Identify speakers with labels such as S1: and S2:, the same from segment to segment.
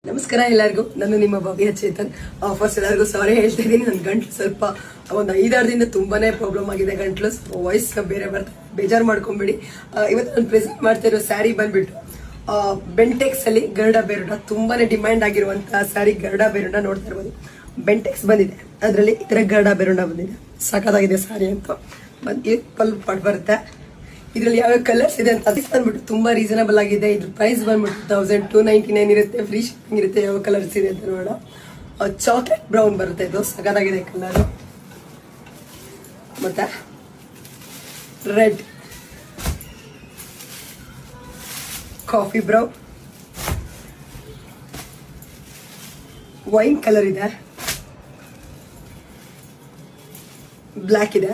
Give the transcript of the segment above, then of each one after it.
S1: ನಮಸ್ಕಾರ ಎಲ್ಲರಿಗೂ, ನಾನು ನಿಮ್ಮ ಭವ್ಯ ಚೇತನ್. ಫಸ್ಟ್ ಎಲ್ಲರಿಗೂ ಸಾರಿ ಹೇಳ್ತಾ ಇದ್ದೀನಿ. ನನ್ನ ಗಂಟ್ಲು ಸ್ವಲ್ಪ ಒಂದು 5-6 ದಿನ ತುಂಬಾನೇ ಪ್ರಾಬ್ಲಮ್ ಆಗಿದೆ. ಗಂಟ್ಲು ವಾಯ್ಸ್ ಬೇರೆ ಬರ್ತಾ, ಬೇಜಾರು ಮಾಡ್ಕೊಂಬಿಡಿ. ಇವತ್ತು ನಾನು ಪ್ರೆಸೆಂಟ್ ಮಾಡ್ತಾ ಇರೋ ಸ್ಯಾರಿ ಬಂದ್ಬಿಟ್ಟು ಬೆಂಟೆಕ್ಸ್ ಅಲ್ಲಿ ಗರುಡ ಬೇರುಡ, ತುಂಬಾನೇ ಡಿಮ್ಯಾಂಡ್ ಆಗಿರುವಂತಹ ಸ್ಯಾರಿ ಗರುಡ ಬೇರುಡ ನೋಡ್ತಾ ಇರ್ಬೋದು. ಬೆಂಟೆಕ್ಸ್ ಬಂದಿದೆ, ಅದರಲ್ಲಿ ಈ ತರ ಗರುಡ ಬೇರುಡ ಬಂದಿದೆ. ಸಖತ್ತಾಗಿದೆ ಸ್ಯಾರಿ ಅಂತ. ಪಲ್ಲು ಪಾಟ್ ಬರುತ್ತೆ. ಇದ್ರಲ್ಲಿ ಯಾವ ಕಲರ್ಸ್ ಇದೆ ಅಂತ ಬಂದ್ಬಿಟ್ಟು ತುಂಬಾ ರೀಸನಬಲ್ ಆಗಿದೆ. ಇದ್ರ ಪ್ರೈಸ್ ಬಂದ್ಬಿಟ್ಟು 1299 ಇರುತ್ತೆ. ಫ್ರೀ ಶಿಪ್ಪಿಂಗ್ ಇರುತ್ತೆ. ಯಾವ ಕಲರ್ಸ್ ಇದೆ ಅಂತ ನೋಡೋಣ. ಚಾಕ್ಲೇಟ್ ಬ್ರೌನ್ ಬರುತ್ತೆ, ಇದು ಸಗದಾಗಿದೆ ಕಲರ್. ಮತ್ತೆ red, coffee brown, wine colour ಇದೆ, ಬ್ಲ್ಯಾಕ್ ಇದೆ,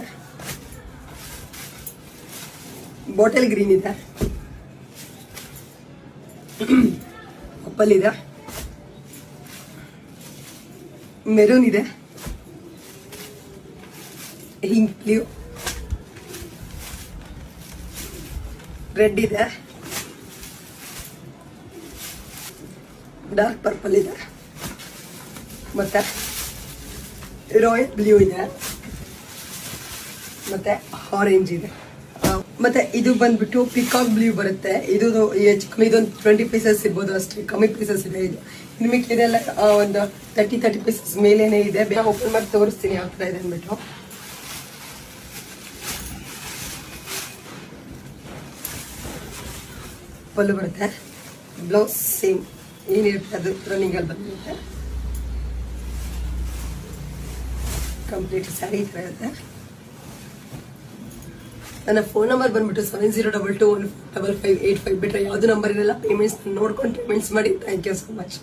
S1: ಬಾಟಲ್ ಗ್ರೀನ್ ಇದೆ, ಪರ್ಪಲ್ ಇದೆ, ಮೆರೂನ್ ಇದೆ, ಹಿಂಗ್ ಬ್ಲೂ, ರೆಡ್ ಇದೆ, ಡಾರ್ಕ್ ಪರ್ಪಲ್ ಇದೆ, ಮತ್ತೆ ರಾಯಲ್ ಬ್ಲೂ ಇದೆ, ಮತ್ತೆ ಆರೆಂಜ್ ಇದೆ. ಮತ್ತೆ ಇದು ಬಂದ್ಬಿಟ್ಟು ಪಿಕಾಕ್ ಬ್ಲೂ ಬರುತ್ತೆ. ಇದು ಹೆಚ್ಚು ಕಮ್ಮಿ ಇದೊಂದು 20 ಪೀಸಸ್ ಇರ್ಬೋದು, ಅಷ್ಟೇ ಕಮ್ಮಿ ಪೀಸಸ್ ಇದೆ. ಇದು ನಿಮಗೆ ಇದೆಲ್ಲ ಒಂದು 30 ಪೀಸಸ್ ಮೇಲೇನೆ ಇದೆ. ಬೇಗ ಓಪನ್ ಮಾಡಿ ತೋರಿಸ್ತೀನಿ ಯಾವ ತರ ಇದೆ ಅಂದ್ಬಿಟ್ಟು. ಪಲ್ಲು ಬರುತ್ತೆ, ಬ್ಲೌಸ್ ಸೇಮ್ ಏನಿರುತ್ತೆ ಅದು ರನ್ನಿಂಗ್ ಅಲ್ಲಿ ಬಂದಿರುತ್ತೆ. ಕಂಪ್ಲೀಟ್ ಸ್ಯಾರಿ ಈ ತರ ಇರುತ್ತೆ. ನನ್ನ ಫೋನ್ ನಂಬರ್ ಬಂದ್ಬಿಟ್ಟು 7022155585 ಬಿಟ್ರೆ ಯಾವ್ದು ನಂಬರ್ ಇರಲ್ಲ. ಪೇಮೆಂಟ್ಸ್ ನೋಡ್ಕೊಂಡು ಪೇಮೆಂಟ್ಸ್ ಮಾಡಿ. Thank you so much.